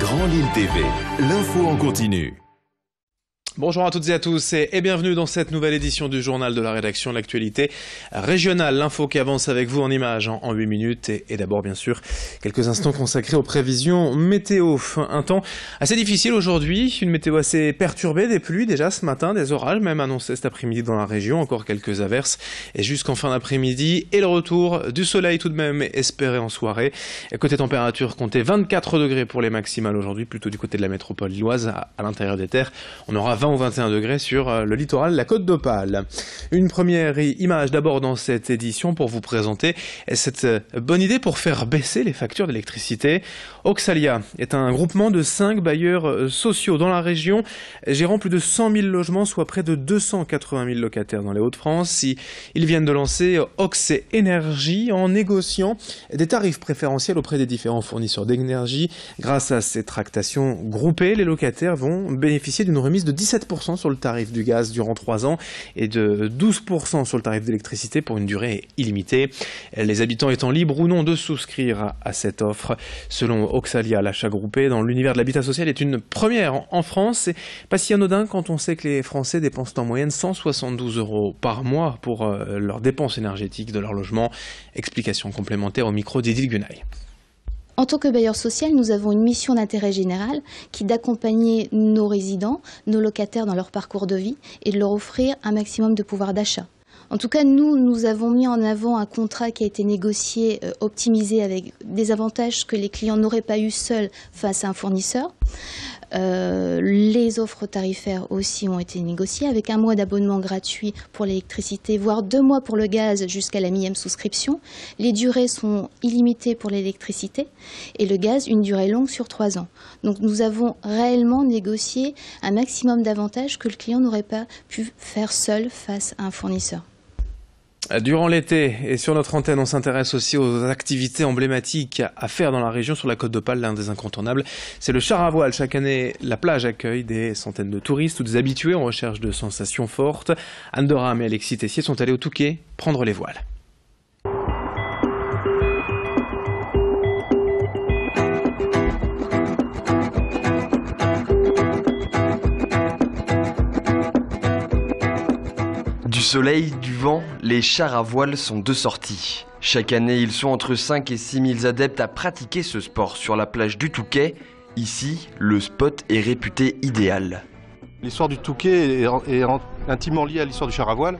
Grand Lille TV, l'info en continu. Bonjour à toutes et à tous et bienvenue dans cette nouvelle édition du journal de la rédaction de l'actualité régionale. L'info qui avance avec vous en images en 8 minutes et d'abord bien sûr quelques instants consacrés aux prévisions météo. Un temps assez difficile aujourd'hui, une météo assez perturbée, des pluies déjà ce matin, des orages même annoncés cet après-midi dans la région, encore quelques averses et jusqu'en fin d'après-midi et le retour du soleil tout de même espéré en soirée. Et côté température, comptez 24 degrés pour les maximales aujourd'hui, plutôt du côté de la métropole lilloise à l'intérieur des terres. On aura 20 ou 21 degrés sur le littoral de la Côte d'Opale. Une première image d'abord dans cette édition pour vous présenter cette bonne idée pour faire baisser les factures d'électricité. Oxalia est un groupement de 5 bailleurs sociaux dans la région, gérant plus de 100 000 logements, soit près de 280 000 locataires dans les Hauts-de-France. Ils viennent de lancer Ox Énergie en négociant des tarifs préférentiels auprès des différents fournisseurs d'énergie. Grâce à ces tractations groupées, les locataires vont bénéficier d'une remise de 17% sur le tarif du gaz durant 3 ans et de 12% sur le tarif d'électricité pour une durée illimitée. Les habitants étant libres ou non de souscrire à cette offre. Selon Oxalia, l'achat groupé dans l'univers de l'habitat social est une première en France. C'est pas si anodin quand on sait que les Français dépensent en moyenne 172 € par mois pour leurs dépenses énergétiques de leur logement. Explication complémentaire au micro d'Edith Gunaï. En tant que bailleur social, nous avons une mission d'intérêt général qui est d'accompagner nos résidents, nos locataires dans leur parcours de vie et de leur offrir un maximum de pouvoir d'achat. En tout cas, nous avons mis en avant un contrat qui a été négocié, optimisé avec des avantages que les clients n'auraient pas eu seuls face à un fournisseur. Les offres tarifaires aussi ont été négociées avec 1 mois d'abonnement gratuit pour l'électricité, voire 2 mois pour le gaz jusqu'à la 1000e souscription. Les durées sont illimitées pour l'électricité et le gaz, une durée longue sur 3 ans. Donc nous avons réellement négocié un maximum d'avantages que le client n'aurait pas pu faire seul face à un fournisseur. Durant l'été et sur notre antenne, on s'intéresse aussi aux activités emblématiques à faire dans la région sur la Côte d'Opale. L'un des incontournables, c'est le char à voile. Chaque année, la plage accueille des centaines de touristes ou des habitués en recherche de sensations fortes. Anne de Ram et Alexis Tessier sont allés au Touquet prendre les voiles. Du soleil, du vent, les chars à voile sont de sortie. Chaque année, ils sont entre 5 et 6 000 adeptes à pratiquer ce sport sur la plage du Touquet. Ici, le spot est réputé idéal. L'histoire du Touquet est intimement liée à l'histoire du char à voile.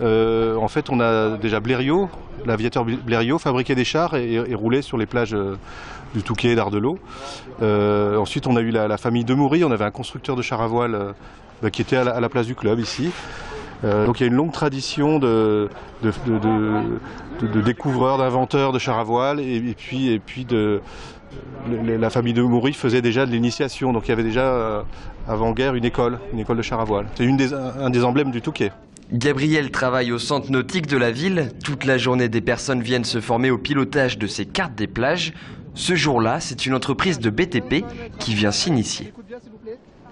En fait, on a déjà Blériot, l'aviateur Blériot, fabriquait des chars et roulait sur les plages du Touquet et d'Ardelot. Ensuite, on a eu la famille Demoury, on avait un constructeur de chars à voile qui était à la place du club ici. Donc il y a une longue tradition de découvreurs, d'inventeurs de chars à voile et puis la famille de Maury faisait déjà de l'initiation. Donc il y avait déjà avant-guerre une école de chars à voile. C'est un des emblèmes du Touquet. Gabriel travaille au centre nautique de la ville. Toute la journée, des personnes viennent se former au pilotage de ces cartes des plages. Ce jour-là, c'est une entreprise de BTP qui vient s'initier.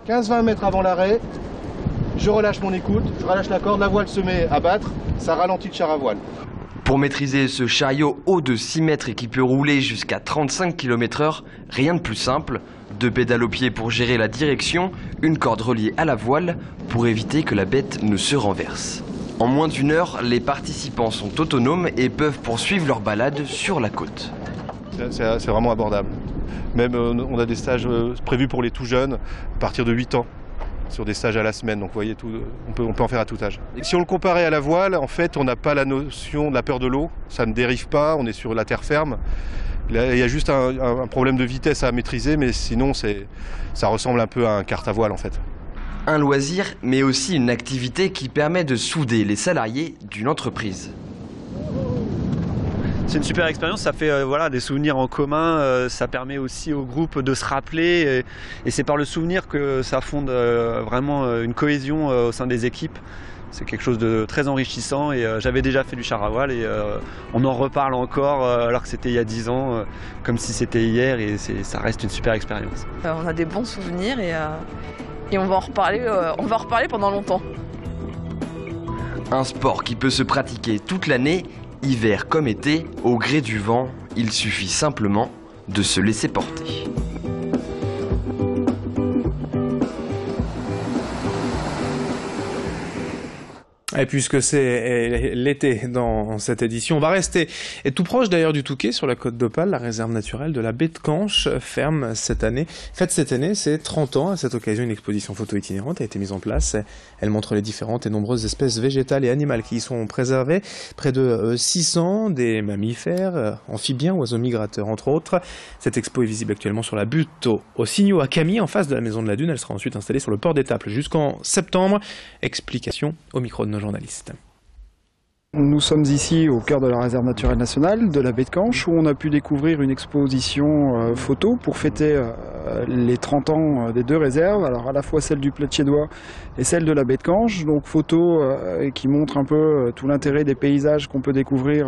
15-20 mètres avant l'arrêt. Je relâche mon écoute, je relâche la corde, la voile se met à battre, ça ralentit le char à voile. Pour maîtriser ce chariot haut de 6 mètres et qui peut rouler jusqu'à 35 km/h, rien de plus simple. 2 pédales au pied pour gérer la direction, une corde reliée à la voile pour éviter que la bête ne se renverse. En moins d'1 heure, les participants sont autonomes et peuvent poursuivre leur balade sur la côte. C'est vraiment abordable. Même on a des stages prévus pour les tout jeunes, à partir de 8 ans. Sur des stages à la semaine, donc vous voyez, on peut en faire à tout âge. Et si on le comparait à la voile, en fait, on n'a pas la notion de la peur de l'eau, ça ne dérive pas, on est sur la terre ferme. Il y a juste un problème de vitesse à maîtriser, mais sinon, ça ressemble un peu à un kart à voile, en fait. Un loisir, mais aussi une activité qui permet de souder les salariés d'une entreprise. C'est une super expérience, ça fait des souvenirs en commun, ça permet aussi au groupe de se rappeler et c'est par le souvenir que ça fonde vraiment une cohésion au sein des équipes. C'est quelque chose de très enrichissant et j'avais déjà fait du char à voile et on en reparle encore alors que c'était il y a 10 ans, comme si c'était hier et ça reste une super expérience. On a des bons souvenirs et on va en reparler pendant longtemps. Un sport qui peut se pratiquer toute l'année, hiver comme été, au gré du vent, il suffit simplement de se laisser porter. Et puisque c'est l'été dans cette édition, on va rester tout proche d'ailleurs du Touquet, sur la côte d'Opale. La réserve naturelle de la baie de Canche fête cette année ses 30 ans. À cette occasion, une exposition photo itinérante a été mise en place. Elle montre les différentes et nombreuses espèces végétales et animales qui y sont préservées. Près de 600, des mammifères, amphibiens, oiseaux migrateurs entre autres. Cette expo est visible actuellement sur la butte au Signaux à Camille, en face de la Maison de la Dune. Elle sera ensuite installée sur le port d'Étaples jusqu'en septembre. Explication au micro de nos journalistes. Nous sommes ici au cœur de la réserve naturelle nationale de la baie de Canche, où on a pu découvrir une exposition photo pour fêter les 30 ans des deux réserves, alors à la fois celle du Platchédois et celle de la baie de Canche, donc photo qui montre un peu tout l'intérêt des paysages qu'on peut découvrir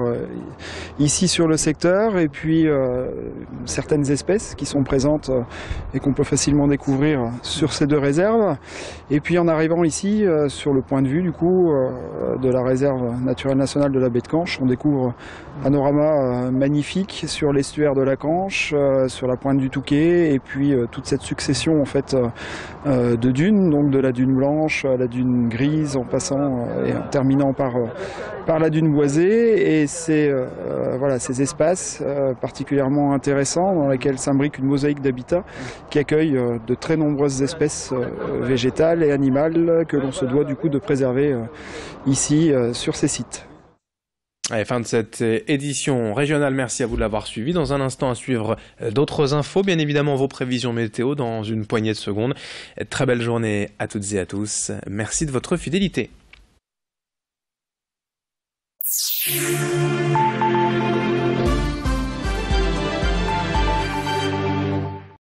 ici sur le secteur, et puis certaines espèces qui sont présentes et qu'on peut facilement découvrir sur ces deux réserves. Et puis en arrivant ici sur le point de vue du coup de la réserve naturelle nationale de la baie de Canche, on découvre un panorama magnifique sur l'estuaire de la Canche, sur la pointe du Touquet, et puis toute cette succession en fait de dunes, donc de la dune blanche à la dune grise, en passant et en terminant par la dune boisée. Et c'est voilà, ces espaces particulièrement intéressants dans lesquels s'imbrique une mosaïque d'habitats qui accueille de très nombreuses espèces végétales et animales que l'on se doit du coup de préserver ici sur ces sites. Allez, fin de cette édition régionale, merci à vous de l'avoir suivi. Dans un instant, à suivre d'autres infos, bien évidemment vos prévisions météo dans une poignée de secondes. Très belle journée à toutes et à tous. Merci de votre fidélité.